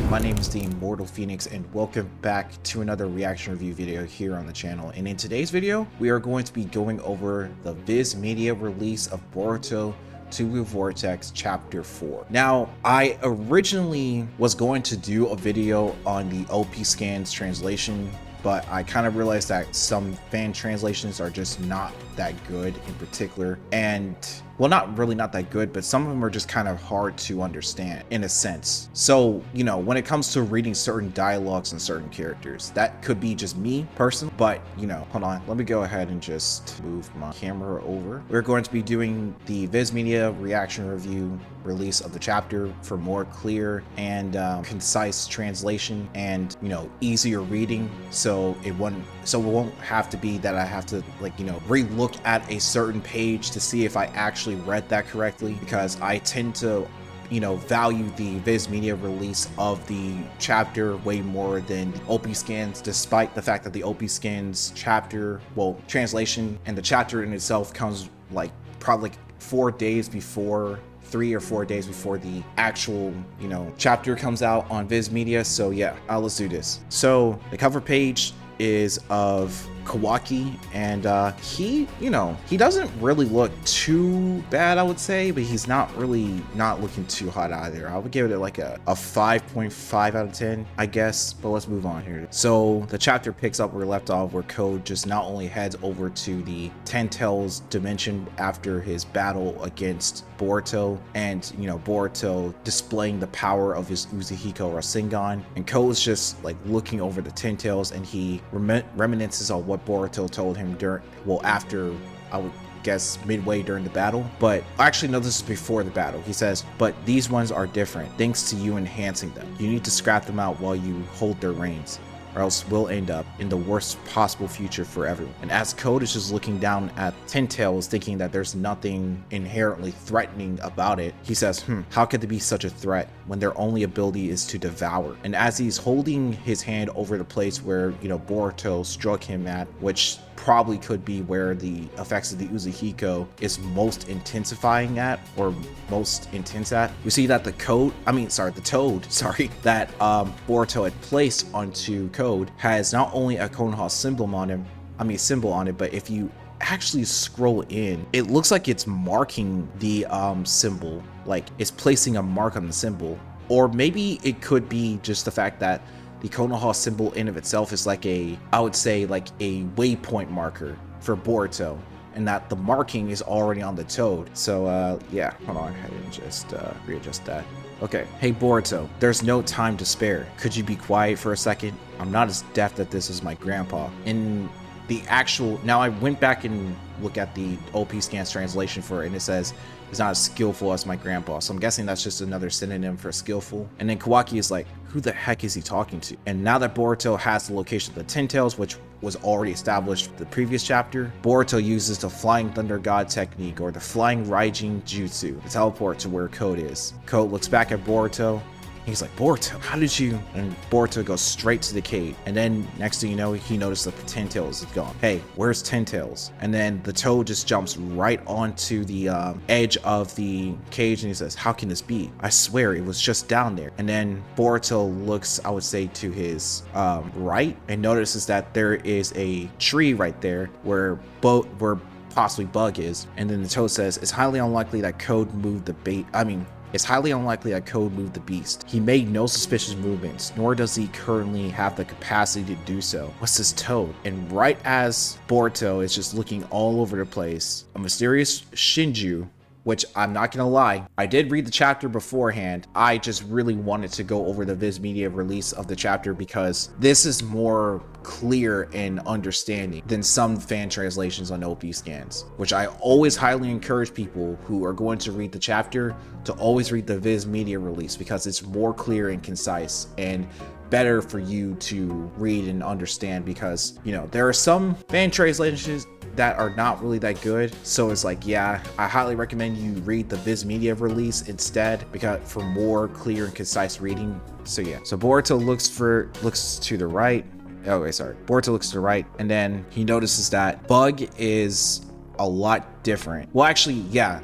my name is the Immortal Phoenix and welcome back to another reaction review video here on the channel. And in today's video, we are going to be going over the Viz Media release of Boruto to Vortex Chapter 4. Now, I originally was going to do a video on the OP Scans translation, but I kind of realized that some fan translations are just not that good in particular. And well, not that good, but some of them are just kind of hard to understand in a sense. So, you know, when it comes to reading certain dialogues and certain characters, that could be just me personally, but you know, hold on, let me go ahead and just move my camera over. We're going to be doing the Viz Media reaction review release of the chapter for more clear and concise translation and, you know, easier reading. So it won't have to be that I have to, like, you know, re-look at a certain page to see if I actually read that correctly, because I tend to, you know, value the Viz Media release of the chapter way more than the OP Scans, despite the fact that the OP Scans chapter, well, translation and the chapter in itself comes like probably 4 days before, 3 or 4 days before the actual, you know, chapter comes out on Viz Media. So yeah, let's do this. So the cover page is of Kawaki, and he, you know, he doesn't really look too bad, I would say, but he's not looking too hot either. I would give it like a 5.5 out of 10, I guess. But let's move on here. So the chapter picks up where we left off, where Code just not only heads over to the Ten Tails dimension after his battle against Boruto, and, you know, Boruto displaying the power of his Uzuhiko Rasengan, and Code's just like looking over the Ten Tails, and he reminisces on what Boruto told him after, I would guess, midway during the battle. But actually, no, this is before the battle. He says, but these ones are different thanks to you enhancing them. You need to scrap them out while you hold their reins, or else we'll end up in the worst possible future for everyone. And as Code is just looking down at Ten Tails, thinking that there's nothing inherently threatening about it, he says, how could there be such a threat when their only ability is to devour? And as he's holding his hand over the place where, you know, Boruto struck him at, which probably could be where the effects of the Uzuhiko is most intensifying at, or most intense at, we see that the toad that Boruto had placed onto Code has not only a Konoha symbol on it, but if you actually scroll in, it looks like it's marking the symbol, like it's placing a mark on the symbol. Or maybe it could be just the fact that the Konoha symbol in of itself is like I would say like a waypoint marker for Boruto, and that the marking is already on the toad. So yeah, hold on, I didn't just readjust that. Okay, hey Boruto, there's no time to spare. Could you be quiet for a second? I'm not as deaf that this is my grandpa. In the actual, now I went back and look at the OP Scans translation for it, and it says he's not as skillful as my grandpa. So I'm guessing that's just another synonym for skillful. And then Kawaki is like, who the heck is he talking to? And now that Boruto has the location of the Ten Tails, which was already established in the previous chapter, Boruto uses the Flying Thunder God technique, or the Flying Raijin Jutsu, to teleport to where Code is. Code looks back at Boruto. He's like, Boruto, how did you? And Boruto goes straight to the cave. And then next thing you know, he noticed that the Ten Tails is gone. Hey, where's Ten Tails? And then the toad just jumps right onto the edge of the cage, and he says, how can this be? I swear it was just down there. And then Boruto looks, I would say, to his right, and notices that there is a tree right there where possibly Bug is. And then the toad says, it's highly unlikely that Code moved the beast. He made no suspicious movements, nor does he currently have the capacity to do so. What's this toad? And right as Boruto is just looking all over the place, a mysterious Shinju, which I'm not gonna lie, I did read the chapter beforehand. I just really wanted to go over the Viz Media release of the chapter because this is more clear in understanding than some fan translations on OP Scans, which I always highly encourage people who are going to read the chapter to always read the Viz Media release, because it's more clear and concise and better for you to read and understand, because, you know, there are some fan translations that are not really that good. So it's like, yeah, I highly recommend you read the Viz Media release instead, because for more clear and concise reading. So yeah, so Boruto looks to the right. Boruto looks to the right, and then he notices that Bug is a lot different. Well, actually, yeah,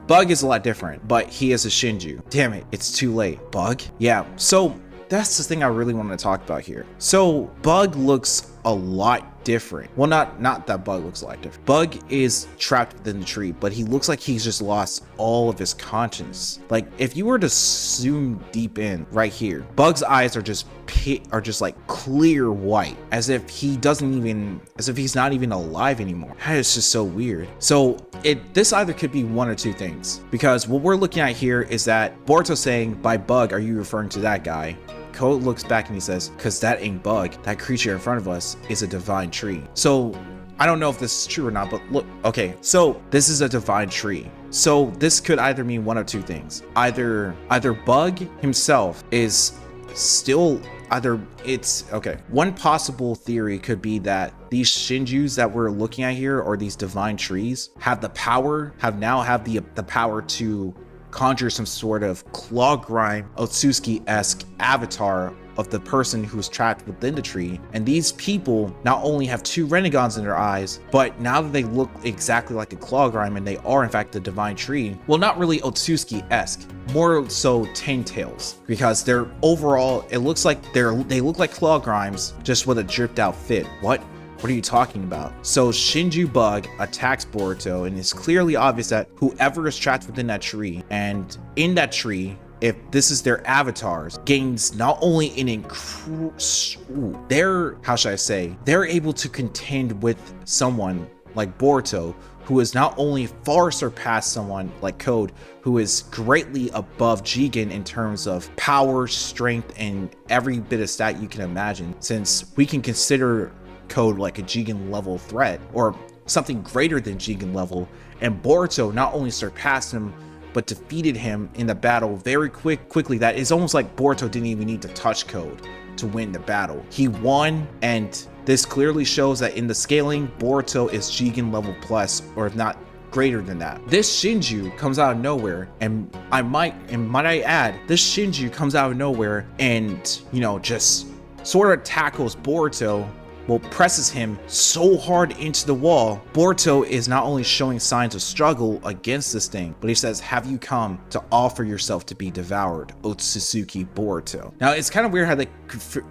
Bug is a lot different, but he is a Shinju. Damn it, it's too late. Bug? Yeah, so that's the thing I really want to talk about here. So Bug looks a lot different. Well, not that Bug looks a lot different. Bug is trapped within the tree, but he looks like he's just lost all of his conscience. Like if you were to zoom deep in right here, Bug's eyes are just like clear white, as if he's not even alive anymore. That is just so weird. So this either could be one or two things, because what we're looking at here is that Boruto saying, by Bug, are you referring to that guy? Code looks back and he says, cause that ain't Bug. That creature in front of us is a divine tree. So I don't know if this is true or not, but look, okay, so this is a divine tree. So this could either mean one of two things. Either Bug himself is still one possible theory could be that these Shinjus that we're looking at here, or these divine trees, have the power to conjure some sort of Claw Grime Otsutsuki-esque avatar of the person who's trapped within the tree. And these people not only have two renegades in their eyes, but now that they look exactly like a Claw Grime and they are in fact the divine tree, well, not really Otsutsuki-esque, more so Ten Tails, because they're overall, it looks like they look like Claw Grimes just with a dripped out fit. What are you talking about? So Shinju Bug attacks Boruto, and it's clearly obvious that whoever is trapped within that tree, and in that tree, if this is their avatars, gains not only an they're able to contend with someone like Boruto, who is not only far surpassed someone like Code, who is greatly above Jigen in terms of power, strength, and every bit of stat you can imagine, since we can consider Code like a Jigen level threat, or something greater than Jigen level, and Boruto not only surpassed him but defeated him in the battle very quickly, that it's almost like Boruto didn't even need to touch Code to win the battle. He won, and this clearly shows that in the scaling, Boruto is Jigen level plus, or if not greater than that. This Shinju comes out of nowhere, and might I add, this Shinju comes out of nowhere and, you know, just sort of tackles Boruto, well, presses him so hard into the wall. Boruto is not only showing signs of struggle against this thing, but he says, have you come to offer yourself to be devoured, Otsutsuki Boruto? Now, it's kind of weird how they,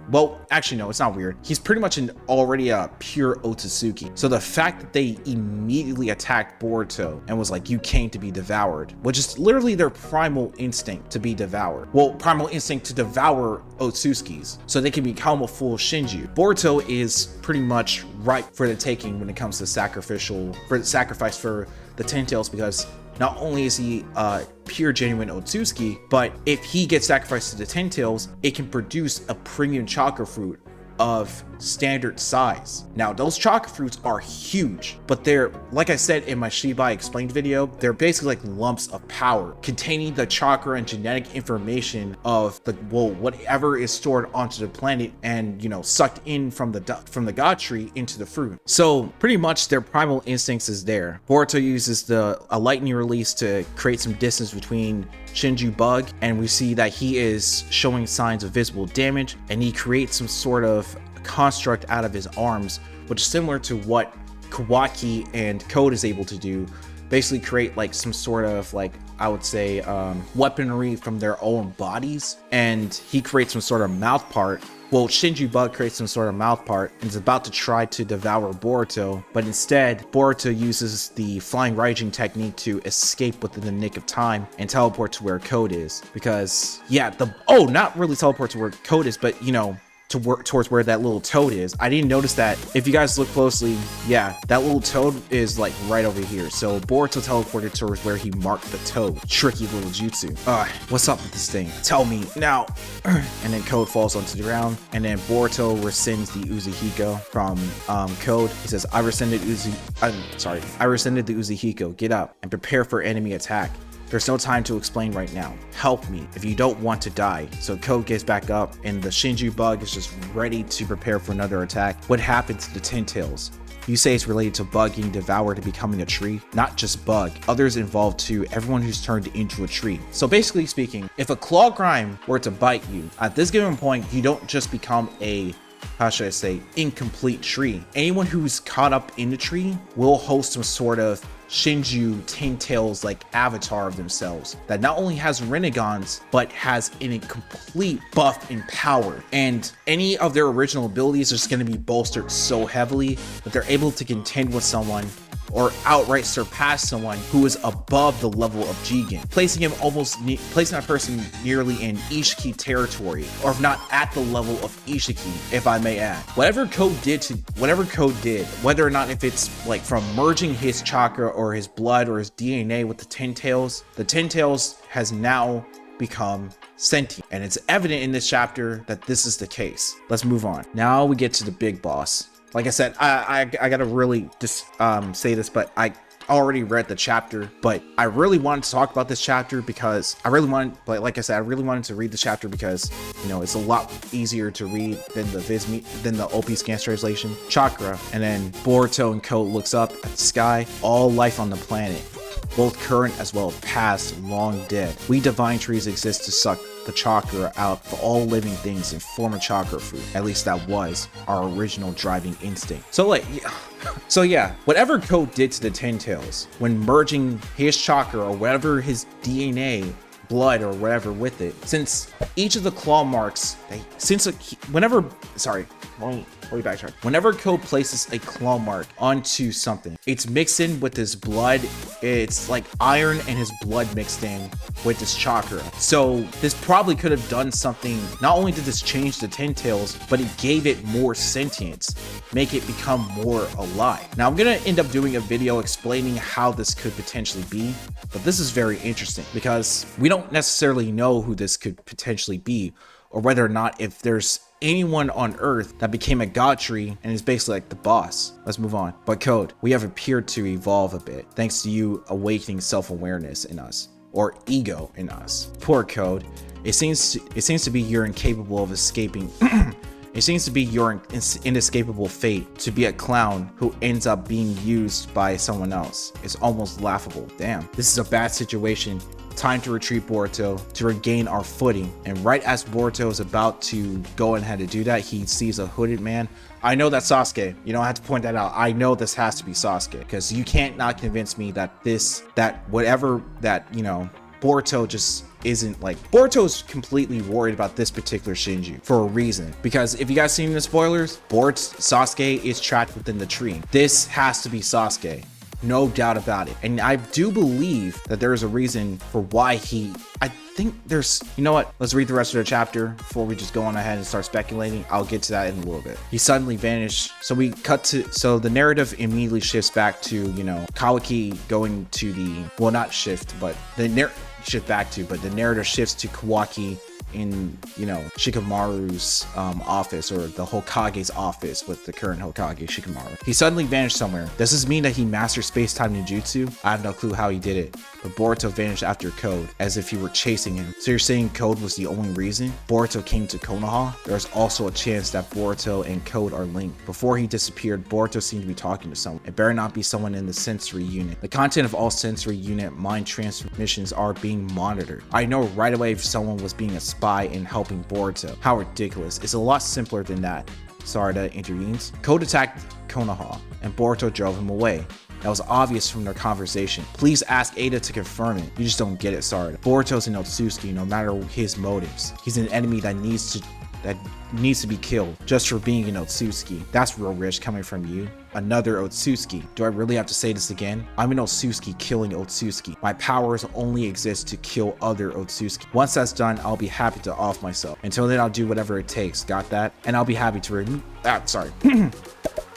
well, actually, no, it's not weird. He's pretty much already a pure Otsutsuki. So the fact that they immediately attacked Boruto and was like, you came to be devoured, which is literally their primal instinct to be devoured. Well, primal instinct to devour Otsutsukis so they can become a full Shinju. Boruto is pretty much ripe for the taking when it comes to sacrifice for the Ten Tails, because not only is he pure genuine Otsutsuki, but if he gets sacrificed to the Ten Tails, it can produce a premium chakra fruit of standard size. Now, those chakra fruits are huge, but they're, like I said in my Shibai explained video, they're basically like lumps of power containing the chakra and genetic information of the, well, whatever is stored onto the planet and, you know, sucked in from the god tree into the fruit. So pretty much their primal instincts is there. Boruto uses a lightning release to create some distance between Shinju Bug, and we see that he is showing signs of visible damage, and he creates some sort of construct out of his arms, which is similar to what Kawaki and Code is able to do. Basically create like some sort of, like, I would say weaponry from their own bodies, and he creates some sort of mouth part. Well, Shinju Bug creates some sort of mouth part and is about to try to devour Boruto, but instead Boruto uses the flying Raijin technique to escape within the nick of time and teleport to where Code is, because yeah, not really teleport to where Code is, but, you know, to work towards where that little toad is. I didn't notice that. If you guys look closely, yeah, that little toad is like right over here. So Boruto teleported towards where he marked the toad. Tricky little jutsu. What's up with this thing? Tell me now. And then Code falls onto the ground, and then Boruto rescinds the Uzihiko from Code. He says, I rescinded the Uzihiko. Get up and prepare for enemy attack. There's no time to explain right now. Help me if you don't want to die. So Code gets back up, and the Shinju Bug is just ready to prepare for another attack. What happened to the Ten Tails? You say it's related to Bug getting devoured and becoming a tree? Not just Bug, others involved too, everyone who's turned into a tree. So basically speaking, if a Claw Grime were to bite you, at this given point, you don't just become a, how should I say, incomplete tree. Anyone who's caught up in the tree will host some sort of Shinju Ten Tails like avatar of themselves that not only has renegons but has a complete buff in power, and any of their original abilities are just going to be bolstered so heavily that they're able to contend with someone or outright surpass someone who is above the level of Jigen, placing that person nearly in Ishiki territory, or if not at the level of Ishiki, if I may add. Whatever Code did, whether or not if it's like from merging his chakra or his blood or his DNA with the Ten Tails has now become sentient, and it's evident in this chapter that this is the case. Let's move on. Now we get to the big boss. Like I said, I gotta really just say this, but I already read the chapter, but I really wanted to talk about this chapter because I really wanted to read the chapter because, you know, it's a lot easier to read than the OP Scans translation. Chakra, and then Boruto and Code looks up at the sky. All life on the planet, both current as well as past, long dead. We divine trees exist to suck the chakra out for all living things and form a chakra fruit. At least that was our original driving instinct. So yeah, whatever Code did to the Ten Tails when merging his chakra or whatever his DNA, blood or whatever with it, since each of the claw marks, whenever Code places a claw mark onto something, it's mixed in with his blood. It's like iron and his blood mixed in with his chakra. So this probably could have done something. Not only did this change the Ten Tails, but it gave it more sentience, make it become more alive. Now I'm gonna end up doing a video explaining how this could potentially be, but this is very interesting because we don't necessarily know who this could potentially be, or whether or not if there's anyone on Earth that became a god tree and is basically like the boss. Let's move on. But Code, we have appeared to evolve a bit thanks to you awakening self-awareness in us, or ego in us. Poor Code. It seems to be you're incapable of escaping. It seems to be your inescapable fate to be a clown who ends up being used by someone else. It's almost laughable. Damn, this is a bad situation. Time to retreat, Boruto, to regain our footing. And right as Boruto is about to go ahead to do that, he sees a hooded man. I know that's Sasuke. You know, I have to point that out. I know this has to be Sasuke because you can't not convince me that Boruto just isn't like. Boruto's completely worried about this particular Shinju for a reason, because if you guys seen the spoilers, Sasuke is trapped within the tree. This has to be Sasuke. No doubt about it. And I do believe that there is a reason for why I think there's, you know what? Let's read the rest of the chapter before we just go on ahead and start speculating. I'll get to that in a little bit. He suddenly vanished. So the narrative immediately shifts back to, you know, Kawaki going to the narrative shifts to Kawaki in, you know, Shikamaru's office, or the Hokage's office with the current Hokage, Shikamaru. He suddenly vanished somewhere. Does this mean that he mastered space-time ninjutsu? I have no clue how he did it, but Boruto vanished after Code, as if he were chasing him. So you're saying Code was the only reason Boruto came to Konoha? There's also a chance that Boruto and Code are linked. Before he disappeared, Boruto seemed to be talking to someone. It better not be someone in the sensory unit. The content of all sensory unit mind transmissions are being monitored. I know right away if someone was being a spy and helping Boruto. How ridiculous. It's a lot simpler than that. Sarada intervenes. Code attacked Konoha, and Boruto drove him away. That was obvious from their conversation. Please ask Ada to confirm it. You just don't get it, Sarada. Boruto's an Otsutsuki no matter his motives. He's an enemy that needs to be killed just for being an Otsutsuki. That's real rich coming from you. Another Otsutsuki. Do I really have to say this again? I'm an Otsutsuki killing Otsutsuki. My powers only exist to kill other Otsutsuki. Once that's done, I'll be happy to off myself. Until then, I'll do whatever it takes. Got that? And I'll be happy to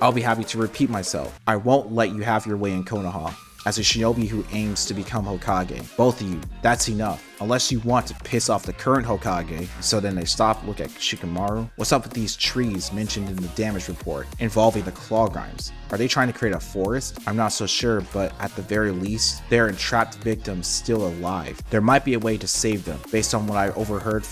I'll be happy to repeat myself. I won't let you have your way in Konoha. As a shinobi who aims to become Hokage. Both of you, that's enough. Unless you want to piss off the current Hokage, so then they stop, look at Shikamaru. What's up with these trees mentioned in the damage report involving the Claw Grimes? Are they trying to create a forest? I'm not so sure, but at the very least, they're entrapped victims still alive. There might be a way to save them. Based on what I overheard,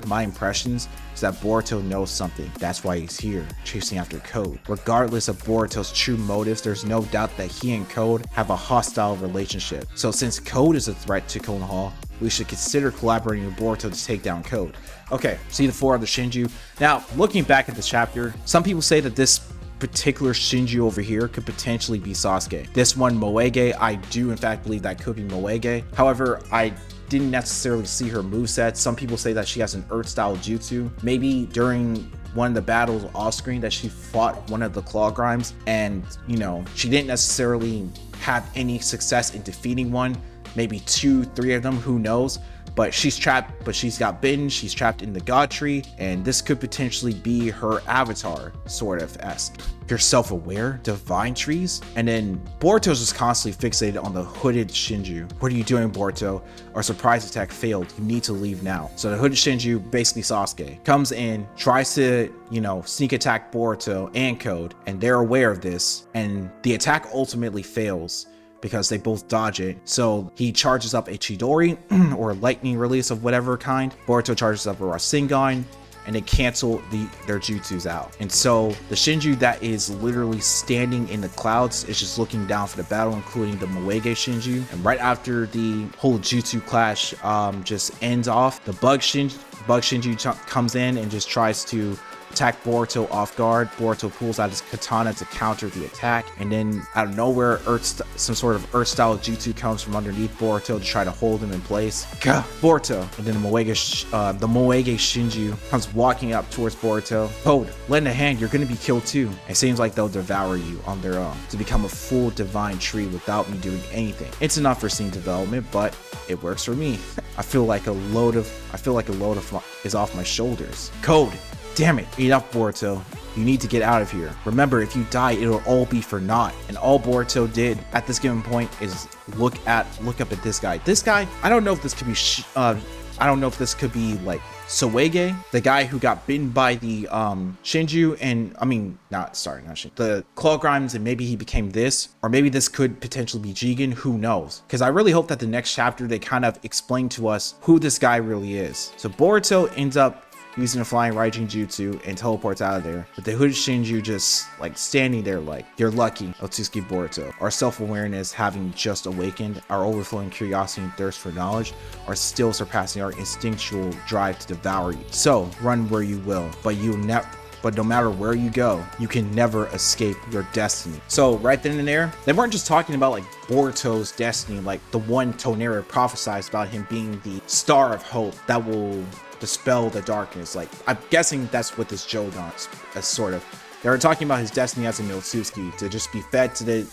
my impressions is that Boruto knows something. That's why he's here, chasing after Code. Regardless of Boruto's true motives, there's no doubt that he and Code have a hostile relationship. So since Code is a threat to Konoha, we should consider collaborating with Boruto to take down Code. Okay, see the 4 of the Shinju. Now, looking back at this chapter, some people say that this particular Shinju over here could potentially be Sasuke. This one, Moege, I do in fact believe that could be Moege. However, I didn't necessarily see her moveset. Some people say that she has an earth style jutsu. Maybe during one of the battles off screen that she fought one of the Claw Grimes, and you know, she didn't necessarily have any success in defeating one, maybe 2-3 of them, who knows. But she's trapped, but she's got bitten, she's trapped in the god tree, and this could potentially be her avatar, sort of esque. You're self-aware, divine trees, and then Boruto's just constantly fixated on the hooded Shinju. What are you doing, Boruto? Our surprise attack failed, you need to leave now. So the hooded Shinju, basically Sasuke, comes in, tries to, you know, sneak attack Boruto and Code, and they're aware of this, and the attack ultimately fails because they both dodge it. So he charges up a Chidori or lightning release of whatever kind. Boruto charges up a Rasengan, and they cancel their jutsus out. And so the Shinju that is literally standing in the clouds is just looking down for the battle, including the Moege Shinju. And right after the whole jutsu clash just ends off, the Bug Shinju comes in and just tries to attack Boruto off guard. Boruto pulls out his katana to counter the attack, and then out of nowhere, some sort of earth style jutsu comes from underneath Boruto to try to hold him in place. Gah! Boruto, and then the Moege Shinju comes walking up towards Boruto. Code, lend a hand, you're gonna be killed too. It seems like they'll devour you on their own to become a full divine tree without me doing anything. It's enough for scene development, but it works for me. I feel like a load is off my shoulders. Code, damn it, enough, Boruto. You need to get out of here. Remember, if you die, it'll all be for naught. And all Boruto did at this given point is look up at this guy. This guy, I don't know if this could be like Soege, the guy who got bitten by the Shinju, and not Shinju, the Claw Grimes, and maybe he became this, or maybe this could potentially be Jigen, who knows? Because I really hope that the next chapter they kind of explain to us who this guy really is. So Boruto ends up using a flying Raijin jutsu and teleports out of there, but the hooded Shinju just like standing there like, you're lucky, Otsutsuki Boruto. Our self-awareness having just awakened, our overflowing curiosity and thirst for knowledge are still surpassing our instinctual drive to devour you. So run where you will, but no matter where you go, you can never escape your destiny. So right then and there, they weren't just talking about like Boruto's destiny, like the one Tonera prophesied about him being the star of hope that will dispel the darkness. Like, I'm guessing that's what this showdown is sort of. They were talking about his destiny as a Mitsutsuki, to just be fed to the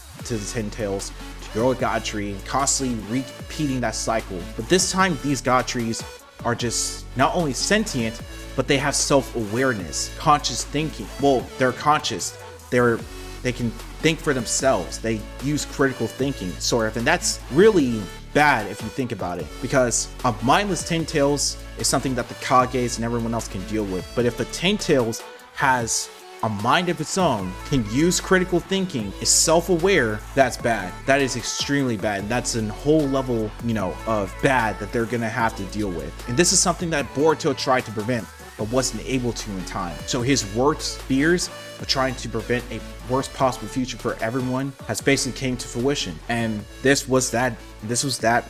Ten Tails, to grow a god tree, and constantly repeating that cycle. But this time, these god trees are just not only sentient, but they have self-awareness, conscious thinking. Well, they're conscious. They can think for themselves. They use critical thinking, sort of, and that's really bad if you think about it, because a mindless Ten Tails is something that the Kages and everyone else can deal with. But if a Ten Tails has a mind of its own, can use critical thinking, is self-aware, that's bad. That is extremely bad. And that's a whole level, of bad that they're gonna have to deal with. And this is something that Boruto tried to prevent, but wasn't able to in time. So his worst fears of trying to prevent a worst possible future for everyone has basically came to fruition. And this was that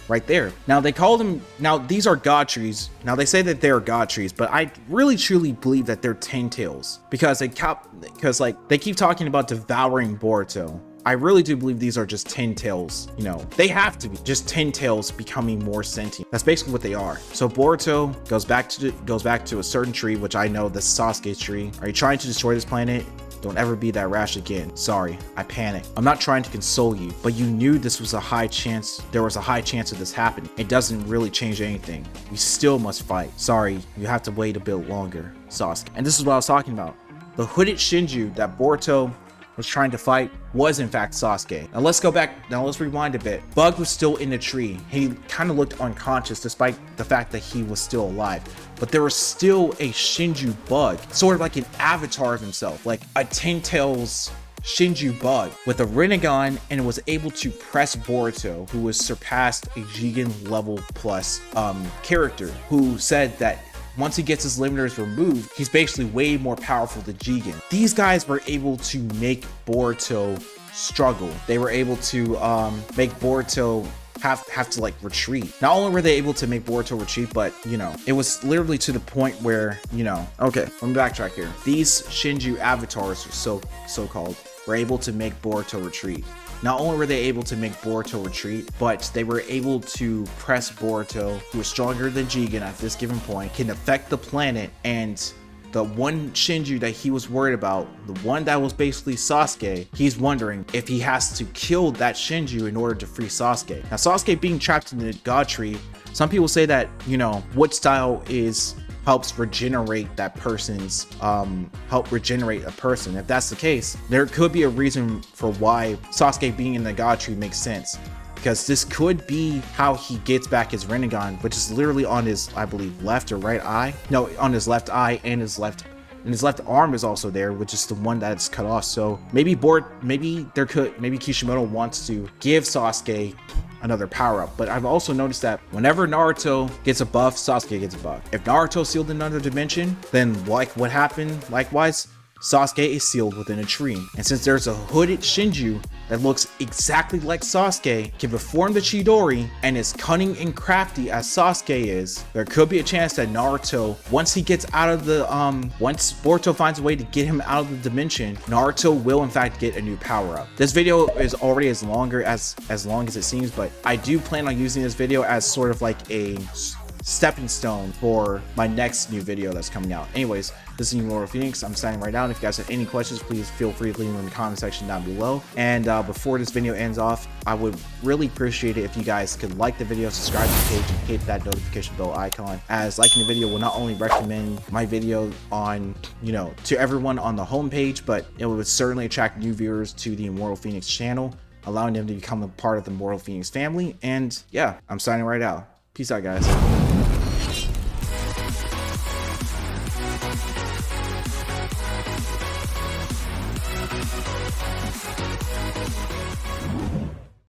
right there. Now they call them, these are god trees. Now they say that they're god trees, but I really truly believe that they're Ten Tails, because they keep talking about devouring Boruto. I really do believe these are just Ten Tails. They have to be just Ten Tails becoming more sentient. That's basically what they are. So Boruto goes back to a certain tree, which I know, the Sasuke tree. Are you trying to destroy this planet? Don't ever be that rash again. Sorry, I panicked. I'm not trying to console you, but you knew there was a high chance of this happening. It doesn't really change anything. We still must fight. Sorry, you have to wait a bit longer, Sasuke. And this is what I was talking about. The hooded Shinju that Boruto was trying to fight was in fact Sasuke. Now let's rewind a bit. Bug was still in the tree. He kind of looked unconscious despite the fact that he was still alive. But there was still a Shinju Bug, sort of like an avatar of himself, like a Ten Tails Shinju Bug with a Rinnegan, and was able to press Boruto, who was surpassed a Jigen level plus character, who said that once he gets his limiters removed, he's basically way more powerful than Jigen. These guys were able to make Boruto struggle. They were able to make Boruto have to like retreat. Not only were they able to make Boruto retreat, but you know, it was literally to the point where, you know, okay, let me backtrack here. These Shinju avatars, so-called, were able to make Boruto retreat. Not only were they able to make Boruto retreat, but they were able to press Boruto, who is stronger than Jigen at this given point, can affect the planet, and the one Shinju that he was worried about, the one that was basically Sasuke, he's wondering if he has to kill that Shinju in order to free Sasuke. Now, Sasuke being trapped in the God Tree, some people say that, you know, what style helps regenerate that person's, help regenerate a person. If that's the case, there could be a reason for why Sasuke being in the God Tree makes sense. Because this could be how he gets back his Rinnegan, which is literally on his, I believe, left or right eye. No, on his left eye, and his left arm is also there, which is the one that's cut off. So maybe Kishimoto wants to give Sasuke another power up. But I've also noticed that whenever Naruto gets a buff, Sasuke gets a buff. If Naruto sealed in another dimension, then like what happened, likewise, Sasuke is sealed within a tree. And since there's a hooded Shinju that looks exactly like Sasuke, can perform the Chidori, and is cunning and crafty as Sasuke is, there could be a chance that Naruto, once he gets out of the, once Boruto finds a way to get him out of the dimension, Naruto will in fact get a new power up. This video is already as long as it seems, but I do plan on using this video as sort of like a stepping stone for my next new video that's coming out. Anyways, this is Boruto Phoenix. I'm signing right out. If you guys have any questions, please feel free to leave them in the comment section down below. And before this video ends off, I would really appreciate it if you guys could like the video, subscribe to the page, and hit that notification bell icon, as liking the video will not only recommend my video on, you know, to everyone on the homepage, but it would certainly attract new viewers to the Boruto Phoenix channel, allowing them to become a part of the Boruto Phoenix family. And yeah, I'm signing right out. Peace out, guys.